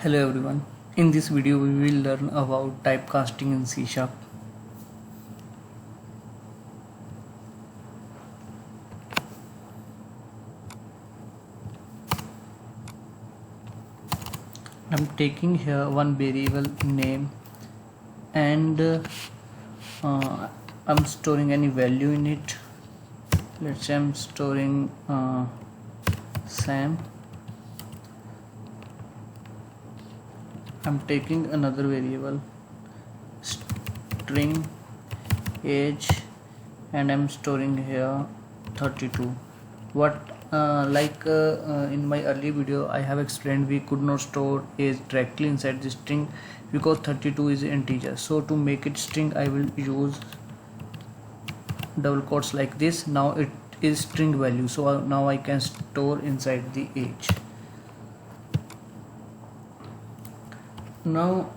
Hello everyone. In this video we will learn about typecasting in C Sharp. I'm taking here one variable name and I'm storing any value in it. Let's say I'm storing Sam. I'm taking another variable string age and I'm storing here 32. In my early video I have explained we could not store age directly inside the string because 32 is an integer. So to make it string I will use double quotes like this. Now it is string value, so now I can store inside the age. Now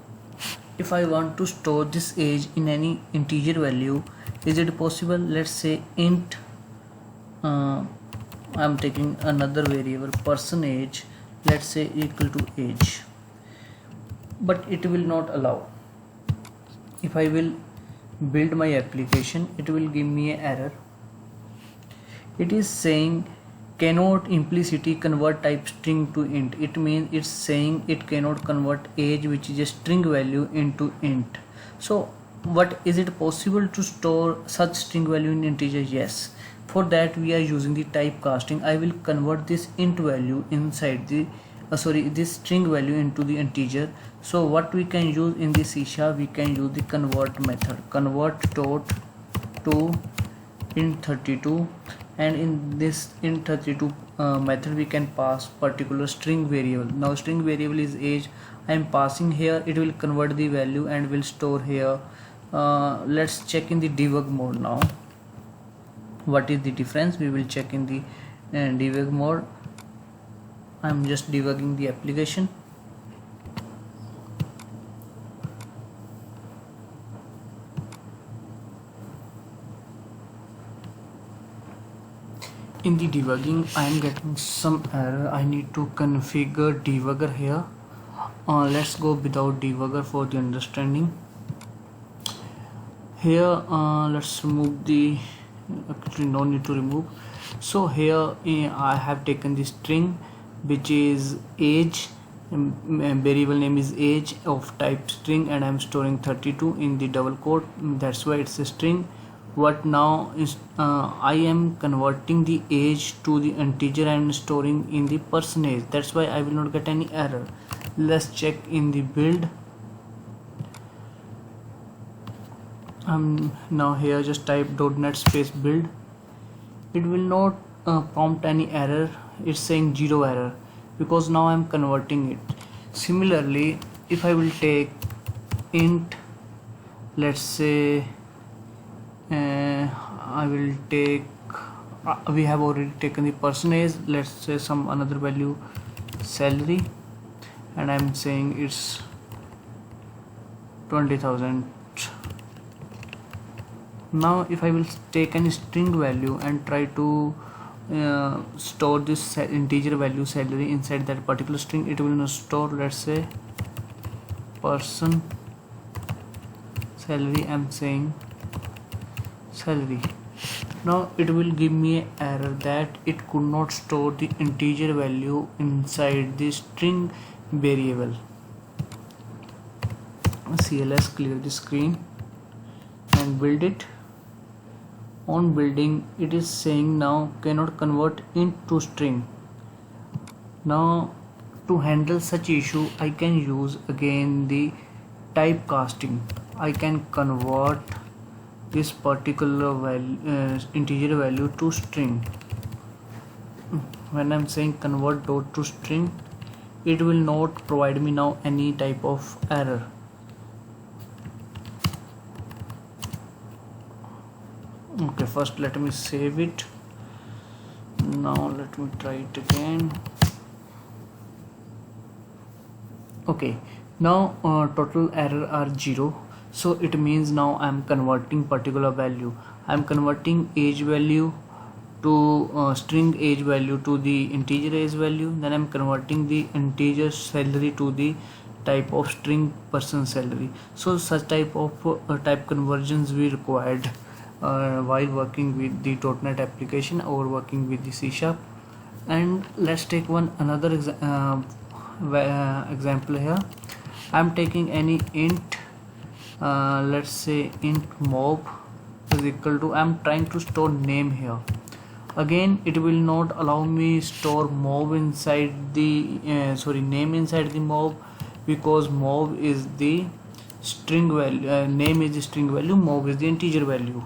if I want to store this age in any integer value, is it possible? Let's say int I'm taking another variable person age, let's say equal to age, but it will not allow. If I will build my application, it will give me an error. It is saying cannot implicitly convert type string to int. It means it's saying it cannot convert age, which is a string value, into int. So what is it possible to store such string value in integer? Yes. For that we are using the typecasting. I will convert this int value inside the this string value into the integer. So what we can use in the C#, we can use the convert method. Convert dot to int32, and in this int32 method we can pass particular string variable. Now string variable is age. I am passing here, it will convert the value and will store here. Let's check in the debug mode now. What is the difference? We will check in the debug mode. I'm just debugging the application. In the debugging I am getting some error. I need to configure debugger here. Let's go without debugger for the understanding. Here let's remove the, actually no need to remove. So here I have taken the string which is age, variable name is age of type string, and I am storing 32 in the double quote. That's why it's a string. What now is I am converting the age to the integer and storing in the percentage. That's why I will not get any error. Let's check in the build. Now here just type .NET space build. It will not prompt any error. It's saying 0 error because now I'm converting it. Similarly, if I will take int, let's say I will take we have already taken the percentage, let's say some another value salary, and I'm saying it's 20,000. Now if I will take any string value and try to store this integer value salary inside that particular string, it will not store. Let's say person salary, I'm saying salary. Now it will give me an error that it could not store the integer value inside the string variable. CLS, clear the screen and build it. On building, it is saying now cannot convert int to string. Now to handle such issue I can use again the typecasting. I can convert this particular value, integer value, to string. When I'm saying convert dot to string, it will not provide me now any type of error. Okay, first let me save it. Now let me try it again. Okay, now total error are 0. So it means now I am converting particular value. I am converting age value to string age value to the integer age value. Then I'm converting the integer salary to the type of string person salary. So such type of type conversions we required while working with the .NET application or working with the C#. And let's take another example here. I'm taking any int, let's say int mob is equal to, I'm trying to store name here. Again, it will not allow me store mob inside the name inside the mob, because mob is the string value, name is the string value, mob is the integer value.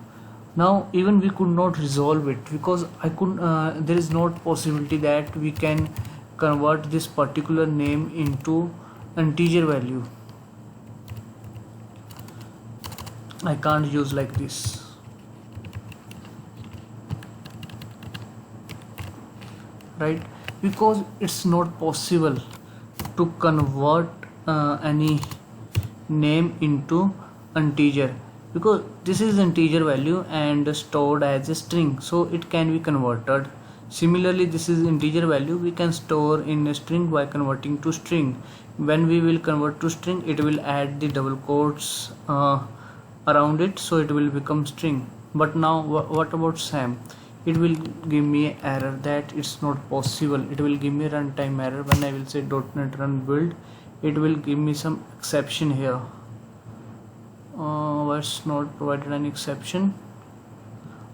Now even we could not resolve it, because I could there is not possibility that we can convert this particular name into integer value. I can't use like this. Right, because it's not possible to convert any name into integer, because this is integer value and stored as a string, so it can be converted. Similarly, this is integer value, we can store in a string by converting to string. When we will convert to string, it will add the double quotes around it, so it will become string. But now what about Sam? It will give me an error that it's not possible. It will give me a runtime error. When I will say .NET run build, it will give me some exception here. It's not provided an exception.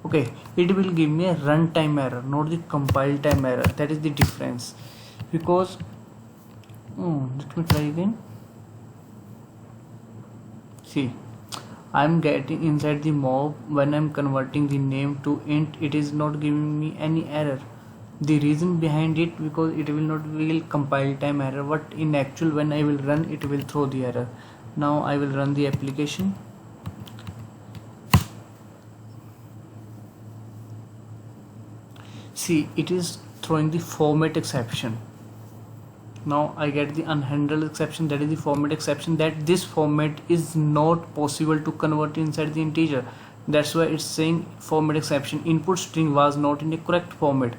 Okay, it will give me a runtime error, not the compile time error. That is the difference. Because let me try again. See, I'm getting inside the mob, when I'm converting the name to int, it is not giving me any error. The reason behind it, because it will compile time error, but in actual when I will run, it will throw the error. Now I will run the application. See, it is throwing the format exception. Now I get the unhandled exception, that is the format exception, that this format is not possible to convert inside the integer. That's why it's saying format exception, input string was not in a correct format.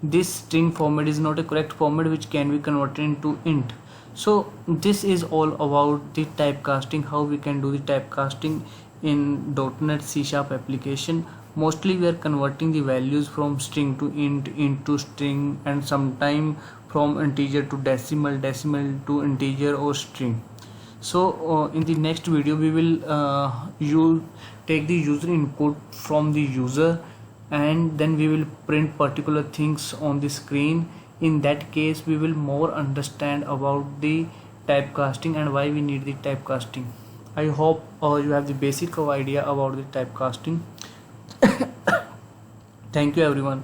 This string format is not a correct format which can be converted into int. So this is all about the typecasting, how we can do the typecasting in .NET C# application. Mostly we are converting the values from string to int, into string, and sometime from integer to decimal, decimal to integer or string. So in the next video we will take the user input from the user, and then we will print particular things on the screen. In that case we will more understand about the typecasting and why we need the typecasting. I hope you have the basic idea about the typecasting. Thank you everyone.